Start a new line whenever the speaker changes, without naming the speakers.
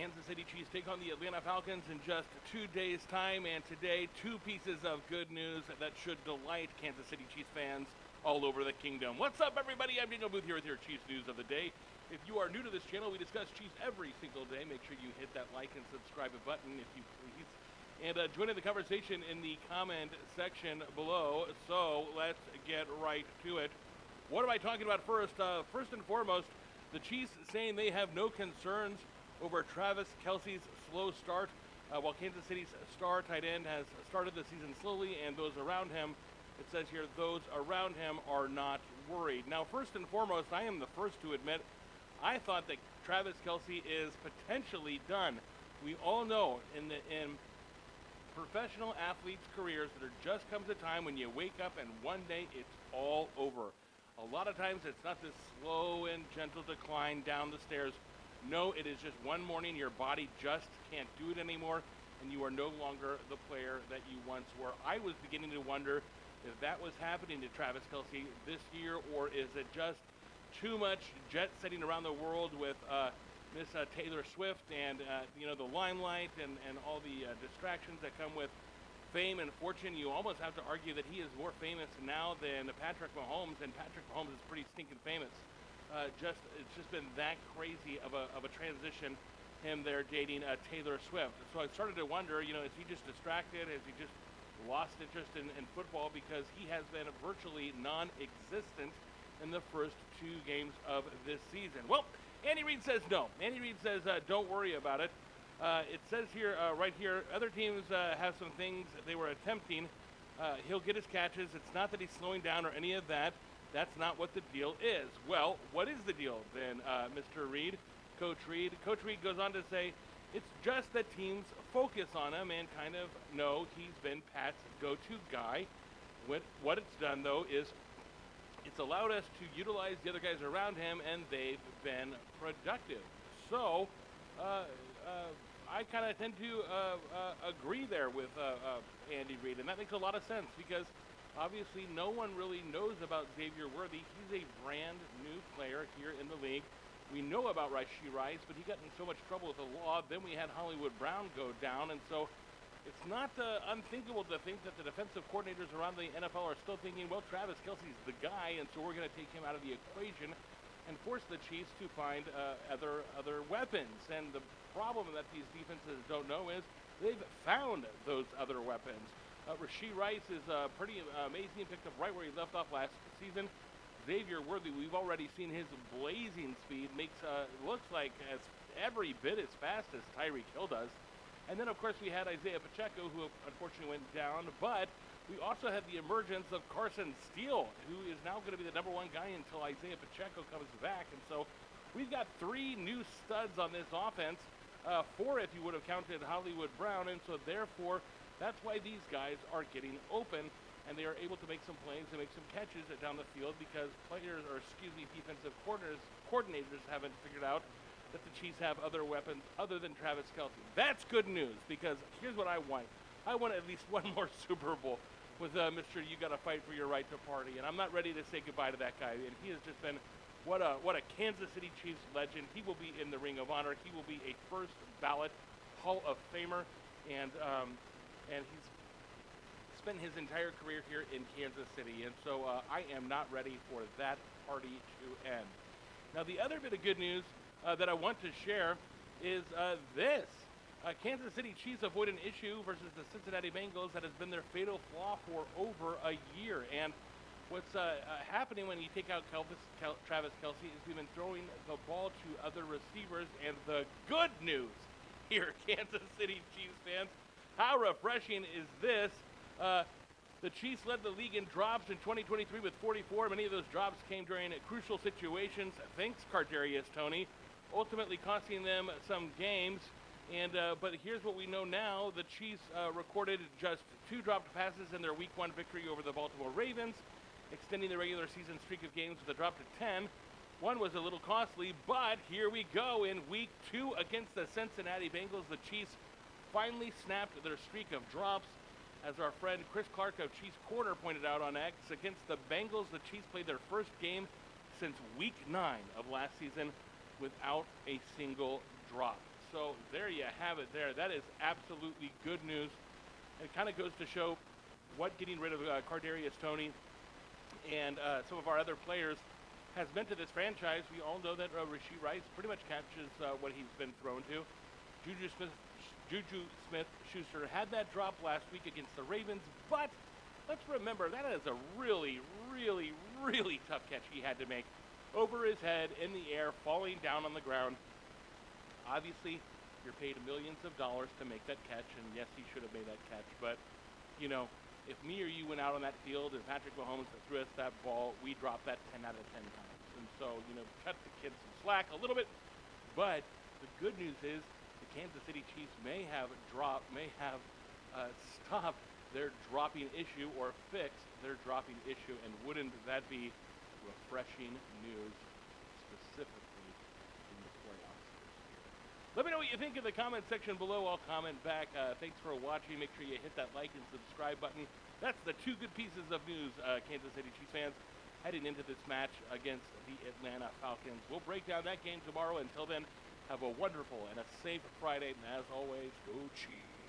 Kansas City Chiefs take on the Atlanta Falcons in just 2 days' time, and today, two pieces of good news that should delight Kansas City Chiefs fans all over the kingdom. What's up, everybody? I'm Daniel Booth here with your Chiefs news of the day. If you are new to this channel, we discuss Chiefs every single day. Make sure you hit that like and subscribe button if you please. And join in the conversation in the comment section below. So let's get right to it. What am I talking about first? First and foremost, the Chiefs saying they have no concerns over Travis Kelce's slow start. While Kansas City's star tight end has started the season slowly, and those around him, it says here, those around him are not worried. Now, first and foremost, I am the first to admit, I thought that Travis Kelce is potentially done. We all know in professional athletes' careers that there just comes a time when you wake up and one day it's all over. A lot of times it's not this slow and gentle decline down the stairs. No, it is just one morning your body just can't do it anymore, and you are no longer the player that you once were. I was beginning to wonder if that was happening to Travis Kelce this year, or is it just too much jet setting around the world with Miss Taylor Swift and the limelight and all the distractions that come with fame and fortune. You almost have to argue that he is more famous now than Patrick Mahomes, and Patrick Mahomes is pretty stinking famous. It's just been that crazy of a transition, him there dating Taylor Swift. So I started to wonder, is he just distracted? Has he just lost interest in football? Because he has been virtually non-existent in the first 2 games of this season. Well, Andy Reid says no. Andy Reid says don't worry about it. It says here, right here, other teams have some things they were attempting. He'll get his catches. It's not that he's slowing down or any of that. That's not what the deal is. Well, what is the deal then, Mr. Reid, Coach Reid? Coach Reid goes on to say, it's just that teams focus on him and kind of know he's been Pat's go-to guy. What it's done, though, is it's allowed us to utilize the other guys around him, and they've been productive. So, I kind of tend to agree there with Andy Reid, and that makes a lot of sense because obviously no one really knows about Xavier Worthy. He's a brand new player here in the league. We know about Rashee Rice, but he got in so much trouble with the law. Then we had Hollywood Brown go down, and so it's not unthinkable to think that the defensive coordinators around the NFL are still thinking, well, Travis Kelce's the guy, and so we're going to take him out of the equation and force the Chiefs to find other weapons. And the problem that these defenses don't know is they've found those other weapons. Rashee Rice is pretty amazing, picked up right where he left off last season. Xavier Worthy, we've already seen his blazing speed, looks like as every bit as fast as Tyreek Hill does. And then, of course, we had Isaiah Pacheco, who unfortunately went down, but we also had the emergence of Carson Steele, who is now going to be the number 1 guy until Isaiah Pacheco comes back. And so we've got 3 new studs on this offense, 4 if you would have counted Hollywood Brown, and so therefore that's why these guys are getting open, and they are able to make some plays and make some catches down the field because defensive coordinators haven't figured out that the Chiefs have other weapons other than Travis Kelce. That's good news because here's what I want. I want at least one more Super Bowl with Mr. You Gotta Fight for Your Right to Party, and I'm not ready to say goodbye to that guy. And he has just been what a Kansas City Chiefs legend. He will be in the Ring of Honor. He will be a first ballot Hall of Famer, and he's spent his entire career here in Kansas City, and so I am not ready for that party to end. Now, the other bit of good news that I want to share is this. Kansas City Chiefs avoid an issue versus the Cincinnati Bengals that has been their fatal flaw for over a year. And what's happening when you take out Travis Kelce is we've been throwing the ball to other receivers. And the good news here, Kansas City Chiefs fans, how refreshing is this? The Chiefs led the league in drops in 2023 with 44. Many of those drops came during crucial situations. Thanks, Kadarius Toney, ultimately costing them some games. And but here's what we know now. The Chiefs recorded just 2 dropped passes in their Week 1 victory over the Baltimore Ravens, extending the regular season streak of games with a drop to 10. One was a little costly, but here we go. In Week 2 against the Cincinnati Bengals, the Chiefs finally snapped their streak of drops. As our friend Chris Clark of Chiefs Corner pointed out on X, against the Bengals, the Chiefs played their first game since Week 9 of last season without a single drop. So there you have it there. That is absolutely good news. It kind of goes to show what getting rid of Kadarius Toney and some of our other players has meant to this franchise. We all know that Rashee Rice pretty much catches what he's been thrown to. Juju Smith-Schuster had that drop last week against the Ravens, but let's remember that is a really, really, really tough catch he had to make over his head, in the air, falling down on the ground. Obviously, you're paid millions of dollars to make that catch, and yes, he should have made that catch, but, you know, if me or you went out on that field and Patrick Mahomes threw us that ball, we dropped that 10 out of 10 times. And so, you know, cut the kids some slack a little bit. But the good news is the Kansas City Chiefs may have stopped their dropping issue or fixed their dropping issue. And wouldn't that be refreshing news, specifically in the playoffs this year? Let me know what you think in the comment section below. I'll comment back. Thanks for watching. Make sure you hit that like and subscribe button. That's the two good pieces of news, Kansas City Chiefs fans, heading into this match against the Atlanta Falcons. We'll break down that game tomorrow. Until then, have a wonderful and a safe Friday. And as always, go Chiefs.